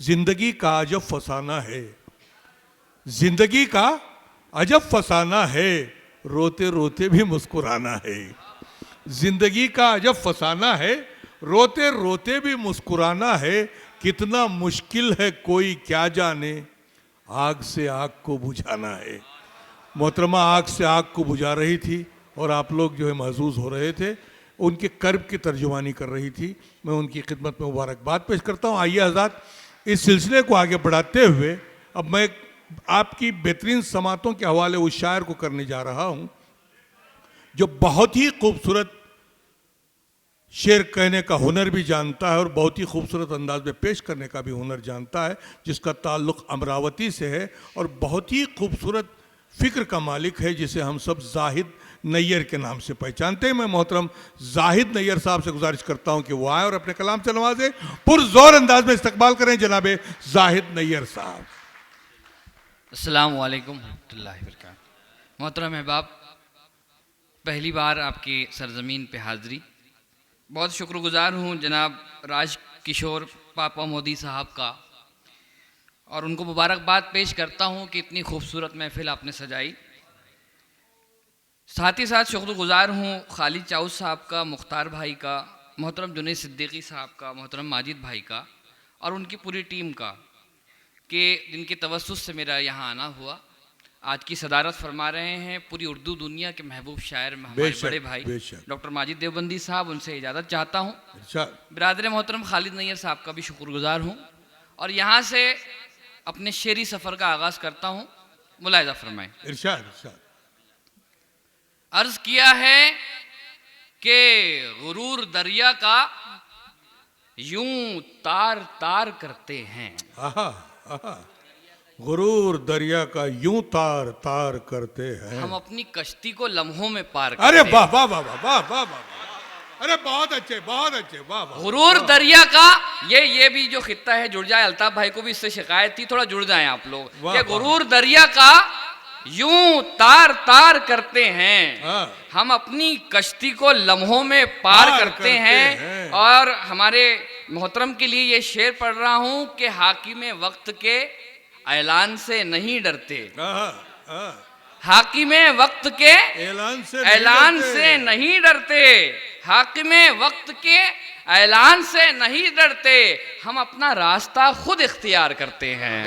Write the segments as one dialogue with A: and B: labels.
A: जिंदगी का अजब फसाना है, जिंदगी का अजब फसाना है, रोते रोते भी मुस्कुराना है। जिंदगी का अजब फसाना है, रोते रोते भी मुस्कुराना है। कितना मुश्किल है कोई क्या जाने, आग से आग को बुझाना है। मोहतरमा आग से आग को बुझा रही थी और आप लोग जो है महसूस हो रहे थे, उनके कर्ब की तर्जुमानी कर रही थी। मैं उनकी खिदमत में मुबारकबाद पेश करता हूँ। आइए हज़रात, इस सिलसिले को आगे बढ़ाते हुए अब मैं आपकी बेहतरीन समातों के हवाले उस शायर को करने जा रहा हूँ जो बहुत ही खूबसूरत शेर कहने का हुनर भी जानता है और बहुत ही खूबसूरत अंदाज में पेश करने का भी हुनर जानता है, जिसका ताल्लुक़ अमरावती से है और बहुत ही खूबसूरत फ़िक्र का मालिक है, जिसे हम सब जाहिद नैयर के नाम से पहचानते हैं। मैं मोहतरम जाहिद नैयर साहब से गुजारिश करता हूं कि वो आए और अपने कलाम से नवाजे। पुरजोर अंदाज में इस्तकबाल करें जनाबे जाहिद नैयर साहब।
B: अस्सलाम वालेकुम रहमतुल्लाहि व बरकातहू। मोहतरम अहबाब, पहली बार आपकी सरजमीन पे हाज़िरी। बहुत शुक्रगुज़ार हूँ जनाब राज किशोर पापा मोदी साहब का, और उनको मुबारकबाद पेश करता हूँ कि इतनी खूबसूरत महफ़िल आपने सजाई। साथ ही साथ शुक्रगुज़ार हूँ खालिद चाउस साहब का, मुख्तार भाई का, मोहतरम जुनैद सिद्दीकी साहब का, मोहतरम माजिद भाई का और उनकी पूरी टीम का, कि जिनके तवस्सुस से मेरा यहाँ आना हुआ। आज की सदारत फरमा रहे हैं पूरी उर्दू दुनिया के महबूब शायर हमारे बड़े भाई डॉक्टर माजिद देवबंदी साहब। उनसे इजाज़त चाहता हूँ। बिरादर मोहतरम खालिद नैयर साहब का भी शुक्रगुज़ार हूँ और यहाँ से अपने शेरी सफ़र का आगाज़ करता हूँ। मुलाहिज़ा फरमाएं।
A: इरशाद इरशाद।
B: अर्ज़ किया है कि गुरूर दरिया का यूं तार तार करते हैं।
A: गुरूर दरिया का यूं तार तार करते हैं,
B: हम अपनी कश्ती को लम्हों में पार करते हैं।
A: अरे वाह वाह वाह वाह वाह वाह वाह, अरे बहुत अच्छे वाह वाह।
B: गुरूर दरिया का ये भी जो खित्ता है जुड़ जाए। अल्ताफ भाई को भी इससे शिकायत थी, थोड़ा जुड़ जाएं आप लोग। कि गुरूर दरिया का यूं तार तार करते हैं, हम अपनी कश्ती को लम्हों में पार करते हैं। और हमारे मोहतरम के लिए ये शेर पढ़ रहा हूं कि हाकिम वक्त के ऐलान से नहीं डरते। हाकिम वक्त के ऐलान से नहीं डरते, हाकिम वक्त के ऐलान से नहीं डरते, हम अपना रास्ता खुद इख्तियार करते हैं।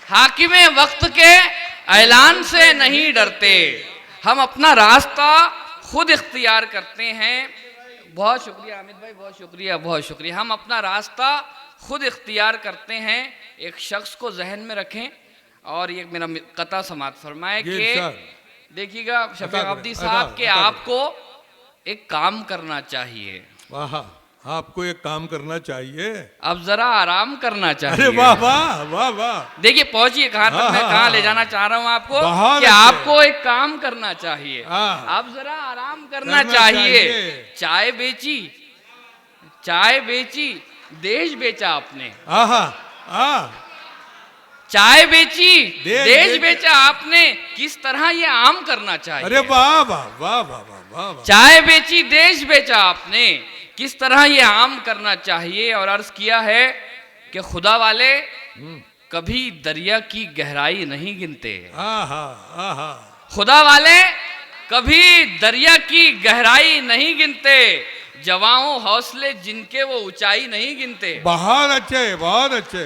B: हाकिम वक्त के ऐलान से नहीं डरते, हम अपना रास्ता खुद इख्तियार करते हैं। बहुत शुक्रिया हामिद भाई, बहुत शुक्रिया बहुत शुक्रिया। हम अपना रास्ता खुद इख्तियार करते हैं। एक शख्स को जहन में रखें और ये मेरा कता समात फरमाए कि देखिएगा शफीक अब्दी साहब के आपको एक काम करना चाहिए।
A: आपको एक काम करना चाहिए,
B: अब जरा आराम करना चाहिए।
A: अरे वाह वाह वाह वाह।
B: देखिए पहुंचिए कहाँ तक मैं कहाँ ले जाना चाह रहा हूँ आपको, कि आपको एक काम करना चाहिए, अब जरा आराम करना चाहिए। चाय बेची, चाय बेची, देश बेचा आपने। चाय बेची, देश बेचा आपने, किस तरह ये आम करना चाहिए।
A: अरे वाह वाह वाह वाह वाह। चाय
B: बेची, देश बेचा आपने, किस तरह ये आम करना चाहिए। और अर्ज किया है कि खुदा वाले कभी दरिया की गहराई नहीं गिनते। खुदा वाले कभी दरिया की गहराई नहीं गिनते, जवाओं हौसले जिनके वो ऊंचाई नहीं गिनते।
A: बहुत अच्छे बहुत अच्छे।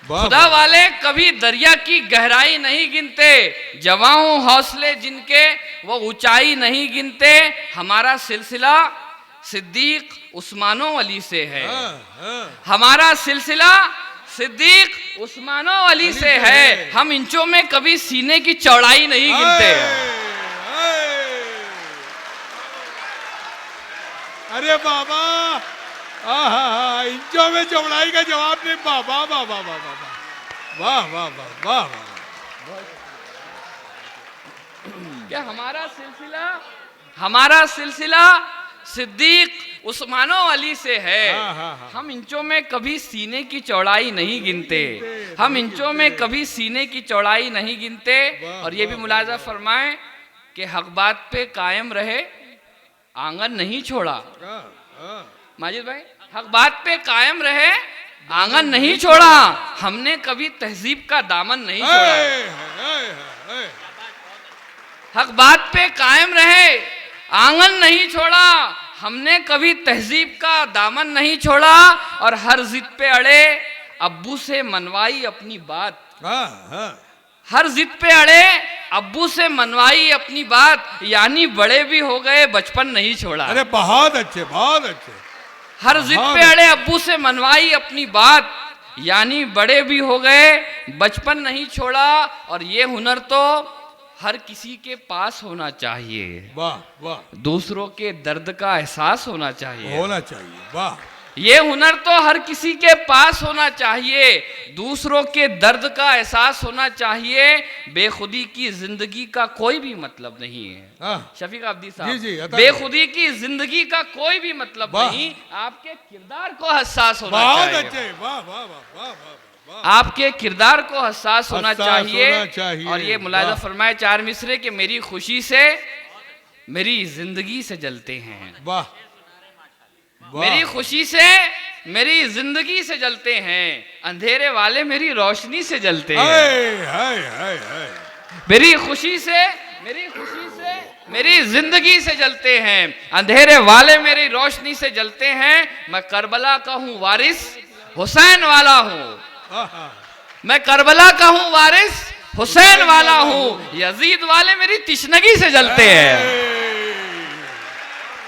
B: खुदा वाले कभी दरिया की गहराई नहीं गिनते, जवाओं हौसले जिनके वो ऊंचाई नहीं गिनते। हमारा सिलसिला सिद्दीक उस्मानो अली से है, हमारा सिलसिला सिद्दीक उस्मानो अली से है। हम इंचों में कभी सीने की चौड़ाई नहीं गिनते।
A: अरे बाबा, इंचों में चौड़ाई का जवाब नहीं। बाबा बाबा बाबा वाह वाह वाह वाह वाह।
B: क्या हमारा सिलसिला सिद्दीक उस्मानो अली से है।
A: हाँ, हाँ, हाँ।
B: हम इंचों में कभी सीने की चौड़ाई नहीं गिनते, हम इंचों में कभी सीने की चौड़ाई नहीं गिनते। और ये भी मुलाजा फरमाएं कि हक बात पे कायम रहे, आंगन नहीं छोड़ा। माजिद भाई, हक बात पे कायम रहे, आंगन नहीं छोड़ा, हमने कभी तहजीब का दामन नहीं छोड़ा। हक बात पे कायम रहे, आंगन नहीं छोड़ा, हमने कभी तहजीब का दामन नहीं छोड़ा। और हर जिद पे अड़े, अब्बू से मनवाई अपनी बात। हर जिद पे अड़े, अब्बू से मनवाई अपनी बात, यानी बड़े भी हो गए, बचपन नहीं छोड़ा।
A: अरे बहुत अच्छे, बहुत अच्छे।
B: हर जिद पे अड़े, अब्बू से मनवाई अपनी बात, यानी बड़े भी हो गए, बचपन नहीं छोड़ा। और ये हुनर तो हर किसी के पास होना चाहिए।
A: वाह वाह।
B: दूसरों के दर्द का एहसास होना चाहिए,
A: होना चाहिए। वाह।
B: ये हुनर तो हर किसी के पास होना चाहिए, दूसरों के दर्द का एहसास होना चाहिए। बेखुदी की जिंदगी का कोई भी मतलब नहीं है। शफीक अब्दी साहब, बेखुदी की जिंदगी का कोई भी मतलब नहीं, आपके किरदार को हसास होना चाहिए।
A: वाह वाह वाह वाह।
B: आपके किरदार को हसास होना चाहिए। और ये मुलाजा फरमाए चार मिसरे के मेरी खुशी से मेरी जिंदगी से जलते हैं।
A: वाह।
B: मेरी खुशी से मेरी जिंदगी से जलते हैं, अंधेरे वाले मेरी रोशनी से जलते हैं। मेरी खुशी से मेरी जिंदगी से जलते हैं, अंधेरे वाले मेरी रोशनी से जलते हैं। मैं करबला का हूँ वारिस, हुसैन वाला हूँ। मैं करबला का हूँ वारिस, हुसैन वाला हूँ। यजीद वाले मेरी तिश्नगी से जलते हैं।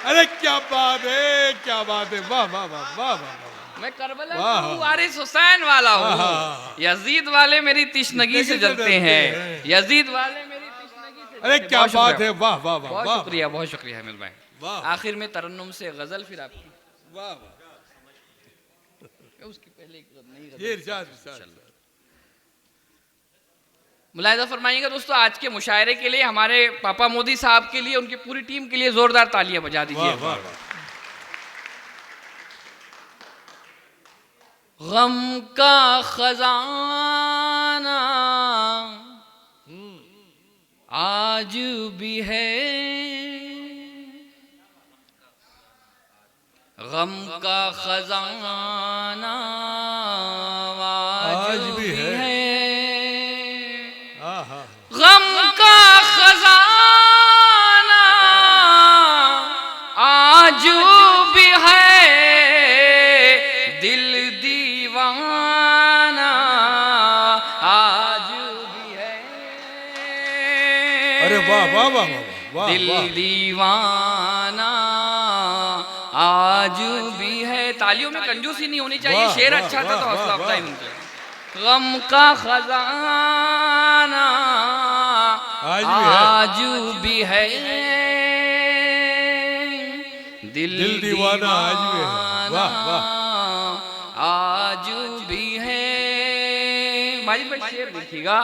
A: अरे क्या बात है, क्या बात है। वाह वाह वाह वाह वाह।
B: मैं करबला का हूँ वारिस, हुसैन वाला हूँ। यजीद वाले मेरी तिश्नगी से जलते हैं, यजीद वाले मेरी तिश्नगी से।
A: अरे क्या बात है। वाह वाह वाह।
B: बहुत शुक्रिया, बहुत शुक्रिया हामिद भाई। आखिर में तरन्नुम से गजल फिर आपकी।
A: वाह वाह।
B: उसकी पहले एक नहीं
A: ये इरशाद इरशाद।
B: मुलाहिजा फरमाइएगा दोस्तों, आज के मुशायरे के लिए हमारे पापा मोदी साहब के लिए, उनकी पूरी टीम के लिए जोरदार तालियां बजा दीजिए। गम का खजाना आज भी है, गम का खजाना आज भी है। गम का खजाना आज भी है, दिल दीवाना आज भी है।
A: अरे वाह वाह वाह वाह।
B: दिल दीवाना आज भी है। तालियों में कंजूसी नहीं होनी चाहिए, शेर अच्छा था तो हौसला अफजाई होनी चाहिए। गम का खजाना आज भी है, दिल दीवाना आज भी है। वाह वाह। आज भी है। माजिद भाई शेर देखिएगा।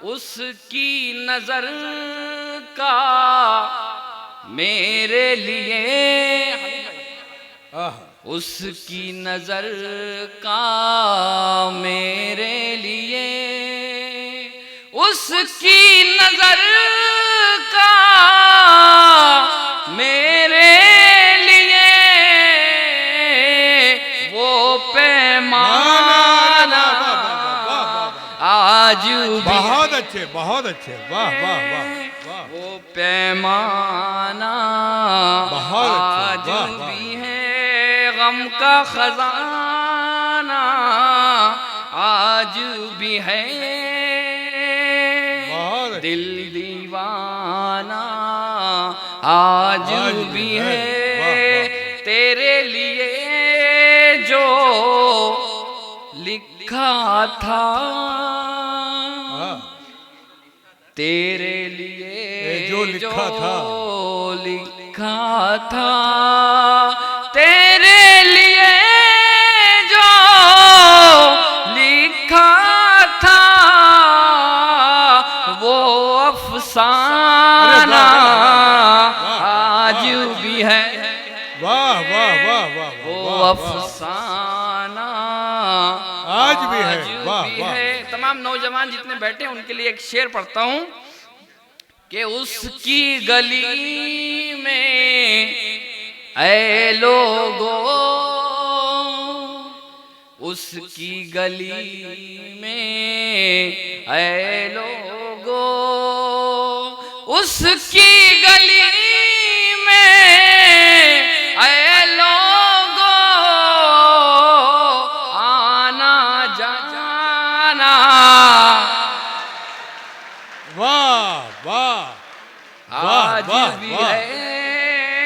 B: उसकी नजर का मेरे लिए, उसकी नजर का मेरे लिए, उसकी नजर का मेरे लिए, वो पैमाना आज भी।
A: बहुत अच्छे, बहुत अच्छे। वाह वाह वाह वाह।
B: वो पैमाना आज भी है, गम का खजाना आज भी है, दिल दीवाना आज भी है। तेरे लिए जो लिखा था, तेरे लिए
A: जो लिखा था,
B: लिखा था, तेरे लिए जो लिखा था, वो अफसाना आज भी है।
A: वाह वाह वाह।
B: फसाना
A: आज भी है।
B: आज
A: वाह,
B: भी
A: वाह।
B: है। तमाम नौजवान जितने बैठे हैं उनके लिए एक शेर पढ़ता हूँ कि उसकी गली में ऐ लोगो, उसकी गली में ऐ लोगो, उसकी गली में ऐ लोगो, आना जाना।
A: वाह वाह
B: आज
A: वाह,
B: भी
A: वाह।
B: है,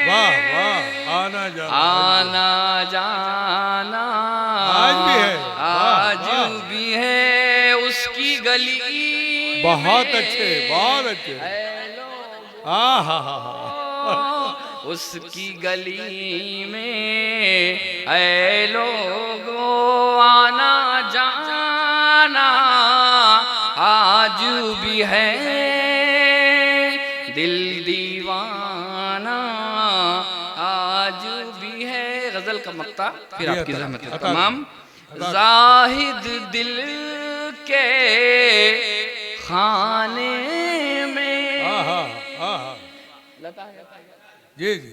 A: वाह वाह, आना जाना।
B: आना जाना
A: आज भी है। वाह,
B: आज
A: वाह।
B: भी है उसकी गली
A: बहुत
B: में।
A: अच्छे, बहुत अच्छे।
B: ऐ लोगो,
A: हाँ हाँ हाँ।
B: उसकी गली में ऐ लोगो, आना जाना आज भी है, दिल दीवाना आज भी है। गजल का मक्ता फिर
A: जी,
B: आपकी
A: अता-
B: जहमत है
A: अता-
B: तमाम।
A: अता-
B: जाहिद दिल के खाने में,
A: हाँ हाँ हाँ हाँ। जी जी।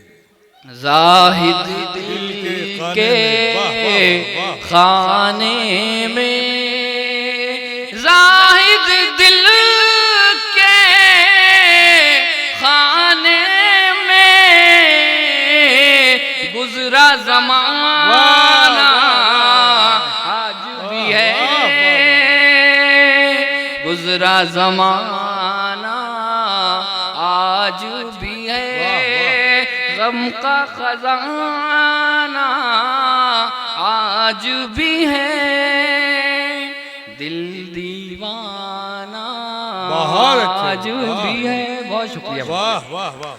B: जाहिद दिल
A: दिल
B: के
A: के वाह, वाह, वाह।
B: खाने में, जाहिद दिल के खाने में, गुजरा जमाना आज भी है, गुजरा जमाना आज भी है, गम का खजाना आज भी है, दिल दीवाना
A: बहुत अच्छे,
B: आज
A: वाह।
B: भी है। बहुत शुक्रिया।
A: वाह वाह वाह वाह।